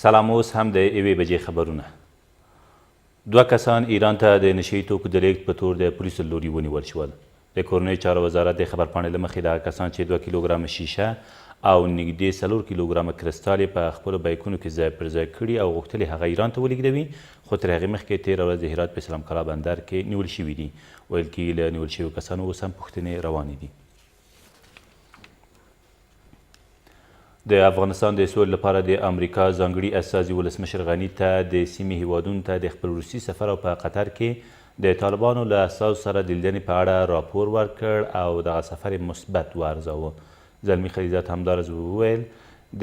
سلام، اوس هم د 1 بجې خبرونه. 2 کسان ایران ته د نشهیي توکو د لیږد په تور د پولیسو له لوري ونیول شول. د کورنیو چارو وزارت د خبرپاڼې له مخې دغه کسان چې 2 کیلوګرامه شیشه او نږدې 4 کیلوګرامه کرسټال یې په خپلو بایکونو کې ځای پر ځای کړي او غوښتل یې هغه ایران ته ولېږدوي، خو تر هغې مخکې تېره ورځ د هرات په اسلام قلعه بندر کې نیول شوي دي. ویل کېږي له نیول شویو کسانو اوس هم پوښتنې روانې دي. د افغانستان د سولې لپاره د امریکا ځانګړي استازي ولسمشر غني ته د سیمې هیوادونو ته د خپل روسي سفر او په قطر کې د طالبانو له استازو سره د لیدنې په اړه راپور ورکړ او دغه سفر یې مثبت وارزاوه. زلمي خلیزات همداراز وویل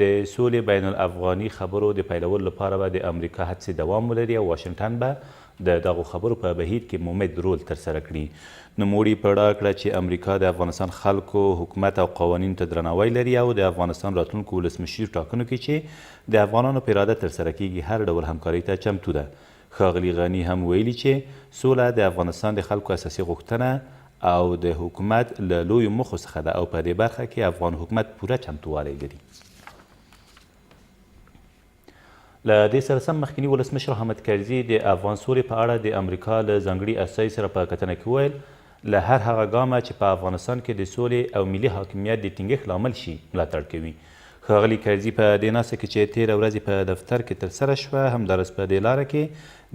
د سولې بین الافغاني خبرو د پیلولو لپاره به د امریکا هڅې دوام ولري او واشنګټن به د دغو خبرو په بهیر کې مؤمد رول ترسره کړي. نوموړي په ډاګه کړه چې امریکا د افغانستان خلکو حکومت او قوانینو ته درناوی لري او د افغانستان راتلونکو ولسمشري ټاکنو کې چې د افغانانو په اراده ترسره کیږي هر ډول همکارۍ ته چمتو ده. ښاغلي غني هم ویلي چې سوله د افغانستان د خلکو اساسي غوښتنه او د حکومت له لویو موخو څخه ده او په دې برخه کې افغان حکومت پوره چمتووالی لري. له دې سره سم مخکیني ولسمشر حامد کرزي د افغان سولې په اړه د امریکا له ځانګړي استازي سره په کتنه کې ویل له هر هغه ګامه چې په افغانستان کې د سولې او ملي حاکمیت د ټینګښت لامل شي ملاتړ کوي. ښاغلي کرزي په دې ناسته کې چې تېره ورځ په دفتر کې ترسره شوه همداراز په دې لاره کې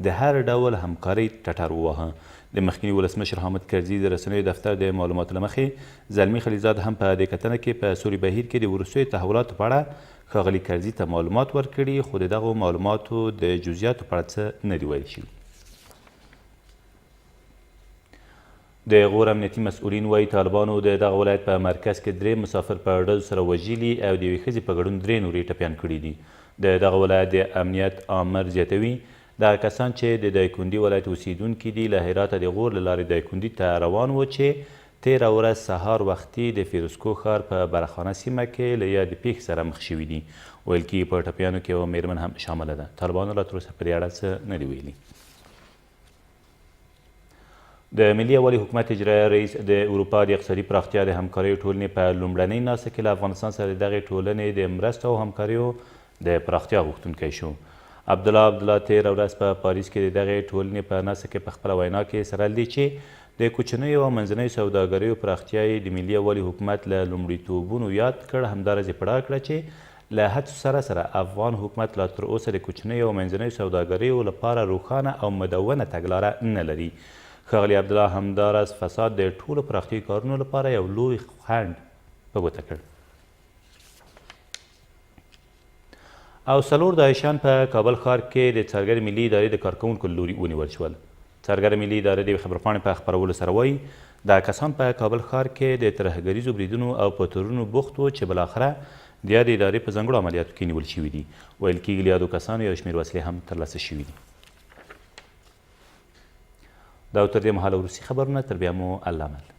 د هر ډول همکارۍ ټټر وواهه. د مخکیني ولسمشر حامد کرزي د رسنیو دفتر د معلوماتو له مخې زلمي خلیزاد هم په دې کتنه کې په سولې بهیر کې د وروستیو تحولاتو په اړه ښاغلي کرزي ته معلومات ورکړي، خو د دغو معلوماتو د جزئیاتو په اړه څه نه دي ویل شوي. د غور امنیتي مسؤلین وایي طالبانو د دغه ولایت په مرکز کې 3 مسافر په ډزو سره وژلي او د یوې ښځې په ګډون 3 نورې ټپیان کړي دي. د دغه ولایت د امنیت آمر زیاتوي دغه کسان چې د دایکنډي ولایت اوسیدونکي دي له هراته د غور له لارې دایکنډي ته روان وو چې تېره ورځ سهار وختي د فیروزکو ښار په برخانه سیمه کې له یادې پیښې سره مخ شوي دي. ویل کېږي په ټپیانو کې یوه میرمن هم شامله ده. طالبانو لا تر اوسه په دې اړه څه نه دي ویلي. د ملي یووالي حکومت اجرایه رئیس د اروپا د اقتصادي پراختیا د همکاریو ټولنې په لومړنۍ ناسته کې له افغانستان سره د دغې ټولنې د مرستو او همکاریو د پراختیا غوښتونکی شو. عبدالله تېره ورځ په پاریس کې د دغې ټولنې په ناسته کې په خپله وینا کې سره دی چې د کوچنیو او منځنیو سوداګریو پراختیا یې د ملي یووالي حکومت له لومړیتوبونو یاد کړ. همداراز یې په ډاګه کړه چې له هڅو سره افغان حکومت لا تر اوسه د کوچنیو او منځنیو سوداګریو لپاره روښانه او مدونه تګلاره نه لري. ښاغلي عبدالله همداراز فساد د ټولو پراختیایي کارونو لپاره یو لوی خنډ په ګوته کړ. او 4 داعشیان په کابل ښار کې د څارګر ملي ادارې د کارکوونکو له لوري ونیول شول. څارګر ملي ادارې د خبرپاڼې په خپرولو سره وایي دا کسان په کابل ښار کې د ترهګریزو بریدونو او په تورونو بوخت وو چې بالاخره د یادې ادارې په ځانګړو عملیاتو کې نیول شوي دي. ویل کېږي له یادو کسانو یو شمېر وسلې هم ترلاسه شوي دي. دا تر دې مهاله وروستي خبرونه، تر بیا مو الله مل.